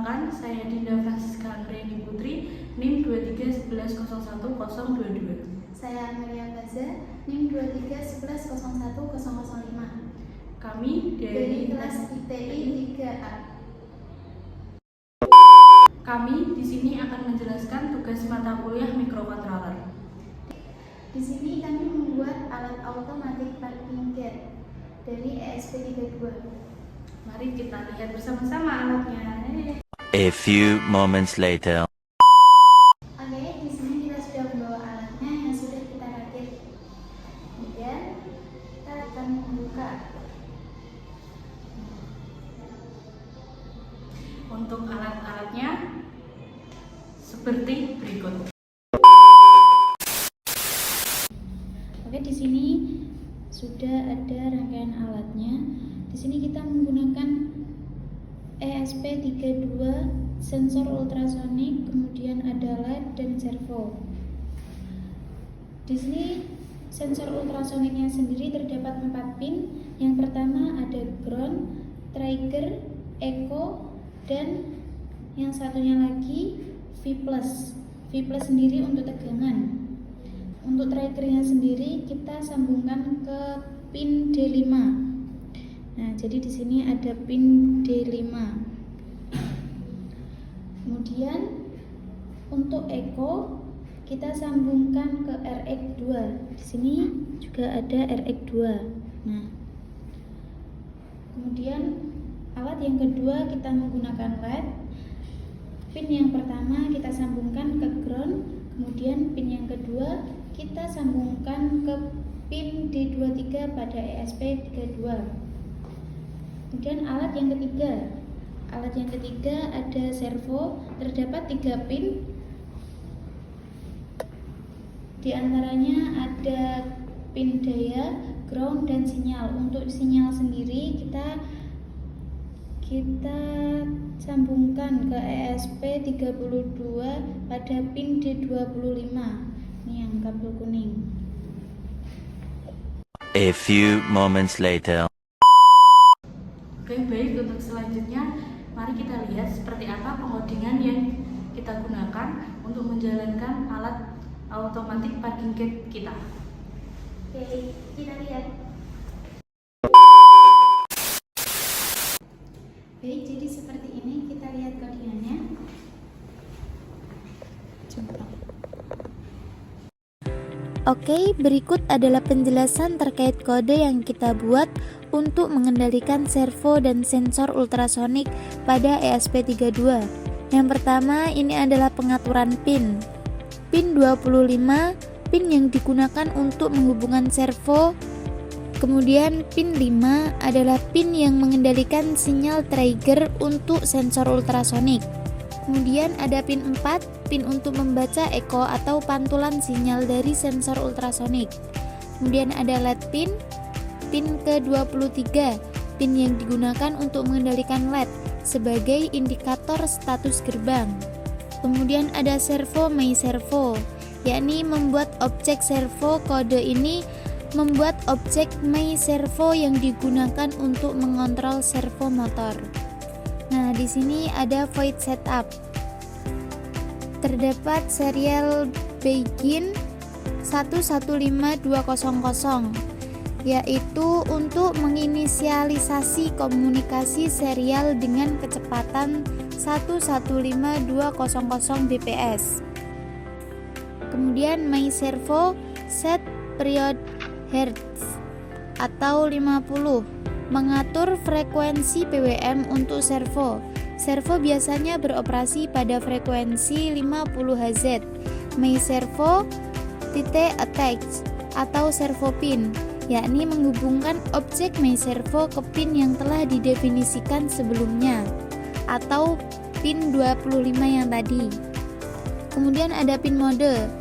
Perkenalkan, saya Dinda Francisca Anggreni Putri, NIM 2311010022. Saya Amelia Gaza, NIM 2311010005. Kami dari kelas ITI 3A. Kami di sini akan menjelaskan tugas mata kuliah microcontroller. Di sini kami membuat alat automatic parking gate dari ESP32. Mari kita lihat bersama-sama alatnya. A few moments later. Oke, di sini kita sudah membawa alatnya yang sudah kita rakit. Kemudian kita akan membuka. Untuk alat-alatnya seperti berikut. Oke, di sini sudah ada rangkaian alatnya. Di sini kita menggunakan ESP32, sensor ultrasonik, kemudian ada LED dan servo. Di sini sensor ultrasoniknya sendiri terdapat 4 pin. Yang pertama ada ground, trigger, echo, dan yang satunya lagi V+. V+ sendiri untuk tegangan. Untuk triggernya sendiri kita sambungkan ke pin D5. Nah, jadi di sini ada pin D5. Kemudian untuk echo kita sambungkan ke RX2. Di sini juga ada RX2. Nah, kemudian alat yang kedua kita menggunakan LED. Pin yang pertama kita sambungkan ke ground, kemudian pin yang kedua kita sambungkan ke pin D23 pada ESP32. Kemudian alat yang ketiga ada servo, terdapat 3 pin. Di antaranya ada pin daya, ground, dan sinyal. Untuk sinyal sendiri kita sambungkan ke ESP32 pada pin D25. Ini yang kabel kuning. A few moments later. Oke, baik, untuk selanjutnya mari kita lihat seperti apa pengodingan yang kita gunakan untuk menjalankan alat automatic parking gate kita. Oke, kita lihat. Baik, jadi seperti ini kita lihat codingannya. Oke, berikut adalah penjelasan terkait kode yang kita buat untuk mengendalikan servo dan sensor ultrasonik pada ESP32. Yang pertama, ini adalah pengaturan pin. Pin 25, pin yang digunakan untuk menghubungkan servo. Kemudian pin 5 adalah pin yang mengendalikan sinyal trigger untuk sensor ultrasonik. Kemudian ada pin 4, pin untuk membaca echo atau pantulan sinyal dari sensor ultrasonik. Kemudian ada LED pin, pin ke-23, pin yang digunakan untuk mengendalikan LED sebagai indikator status gerbang. Kemudian ada servo my servo, yakni membuat objek servo. Kode ini membuat objek my servo yang digunakan untuk mengontrol servo motor. Nah, di sini ada void setup. Terdapat serial begin 115200, yaitu untuk menginisialisasi komunikasi serial dengan kecepatan 115200 bps. Kemudian my servo set period hertz atau 50, mengatur frekuensi PWM untuk servo. Servo biasanya beroperasi pada frekuensi 50 Hz. My servo titik attach atau servo pin, yakni menghubungkan objek my servo ke pin yang telah didefinisikan sebelumnya atau pin 25 yang tadi. Kemudian ada pin mode,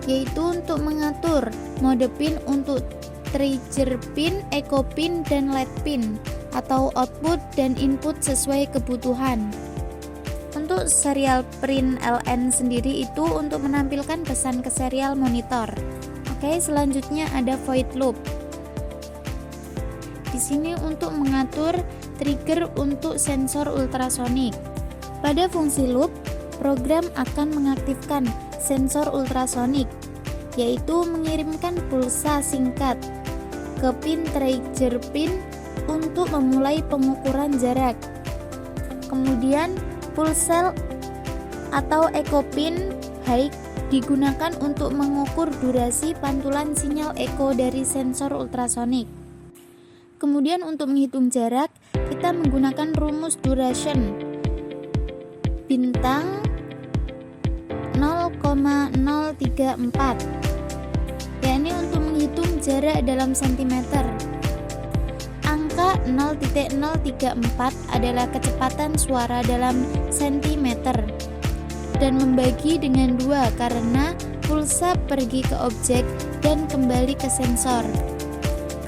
yaitu untuk mengatur mode pin untuk trigger pin, echo pin, dan LED pin atau output dan input sesuai kebutuhan. Untuk serial print LN sendiri itu untuk menampilkan pesan ke serial monitor. Oke, selanjutnya ada void loop. Di sini untuk mengatur trigger untuk sensor ultrasonik. Pada fungsi loop, program akan mengaktifkan sensor ultrasonik, yaitu mengirimkan pulsa singkat ke pin trigger pin untuk memulai pengukuran jarak. Kemudian pulsel atau echo pin high digunakan untuk mengukur durasi pantulan sinyal echo dari sensor ultrasonik. Kemudian untuk menghitung jarak, kita menggunakan rumus duration bintang 0,034, yakni untuk menghitung jarak dalam sentimeter. Angka 0,034 adalah kecepatan suara dalam sentimeter dan membagi dengan 2 karena pulsa pergi ke objek dan kembali ke sensor.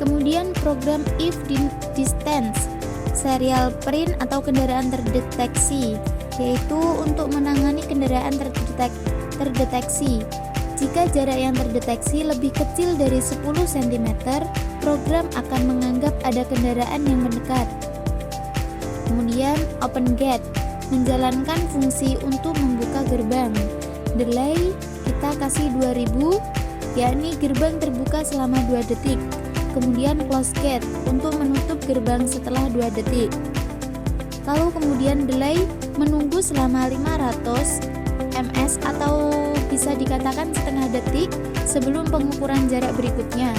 Kemudian program if distance serial print atau kendaraan terdeteksi, yaitu untuk menangani kendaraan terdeteksi. Jika jarak yang terdeteksi lebih kecil dari 10 cm, program akan menganggap ada kendaraan yang mendekat. Kemudian open gate menjalankan fungsi untuk membuka gerbang. Delay kita kasih 2000, yakni gerbang terbuka selama 2 detik. Kemudian close gate untuk menutup gerbang setelah 2 detik. Lalu kemudian delay menunggu selama 500 ms atau bisa dikatakan setengah detik sebelum pengukuran jarak berikutnya.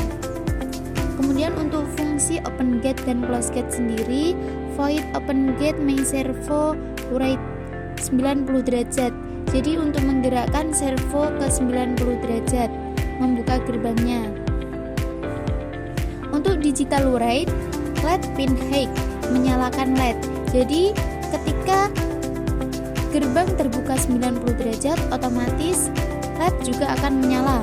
Kemudian untuk fungsi open gate dan close gate sendiri, void open gate main servo right 90 derajat. Jadi untuk menggerakkan servo ke 90 derajat, membuka gerbangnya. Untuk digital write, LED pin high menyalakan LED. Jadi ketika gerbang terbuka 90 derajat, otomatis LED juga akan menyala.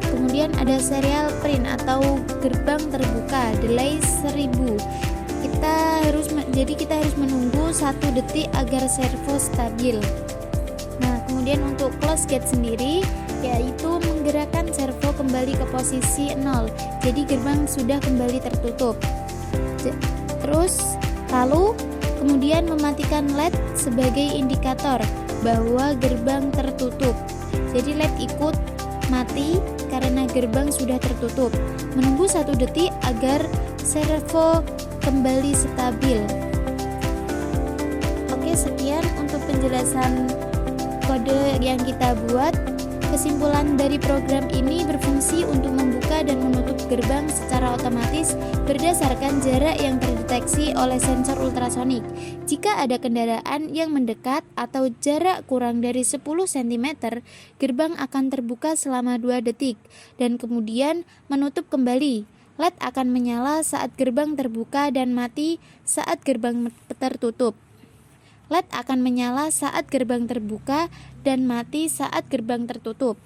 Kemudian ada serial print atau gerbang terbuka, delay 1000. Kita harus menunggu 1 detik agar servo stabil. Nah, kemudian untuk close gate sendiri, yaitu menggerakkan servo kembali ke posisi 0. Jadi gerbang sudah kembali tertutup. Kemudian mematikan LED sebagai indikator bahwa gerbang tertutup. Jadi LED ikut mati karena gerbang sudah tertutup. Menunggu 1 detik agar servo kembali stabil. Oke, sekian untuk penjelasan kode yang kita buat. Kesimpulan dari program ini berfungsi untuk membuka dan menutup gerbang secara otomatis berdasarkan jarak yang terdeteksi oleh sensor ultrasonik. Jika ada kendaraan yang mendekat atau jarak kurang dari 10 cm, gerbang akan terbuka selama 2 detik dan kemudian menutup kembali. LED akan menyala saat gerbang terbuka dan mati saat gerbang tertutup. LED akan menyala saat gerbang terbuka dan mati saat gerbang tertutup.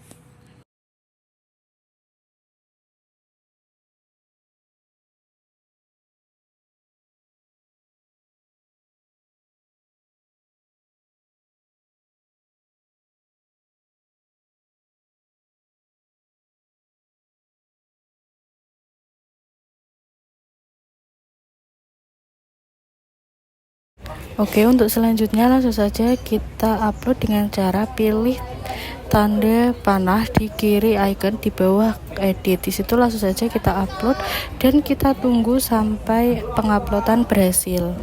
Oke, untuk selanjutnya langsung saja kita upload dengan cara pilih tanda panah di kiri icon di bawah edit. Di situ langsung saja kita upload dan kita tunggu sampai penguploadan berhasil.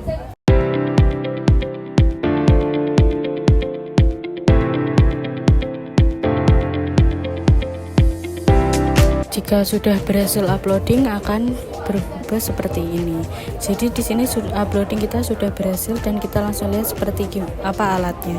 Jika sudah berhasil uploading akan berubah seperti ini. Jadi di sini uploading kita sudah berhasil dan kita langsung lihat seperti apa alatnya.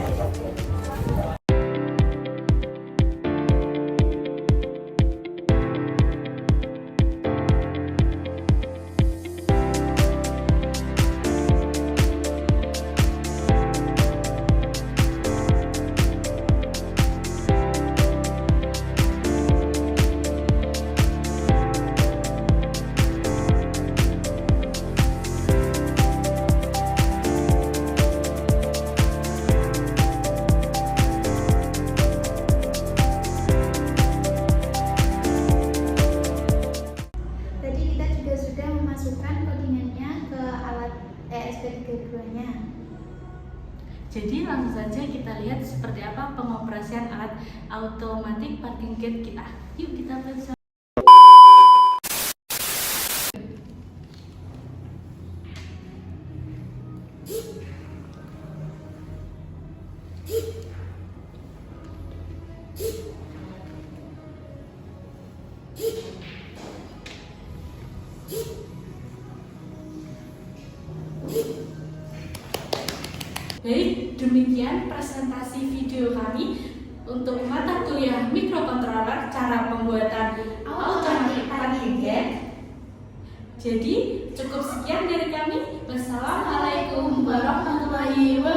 Jadi langsung saja kita lihat seperti apa pengoperasian alat automatic parking gate kita. Yuk kita periksa. Baik, demikian presentasi video kami untuk mata kuliah mikrokontroler cara pembuatan automatic parking gate. Jadi, cukup sekian dari kami. Wassalamualaikum warahmatullahi wabarakatuh.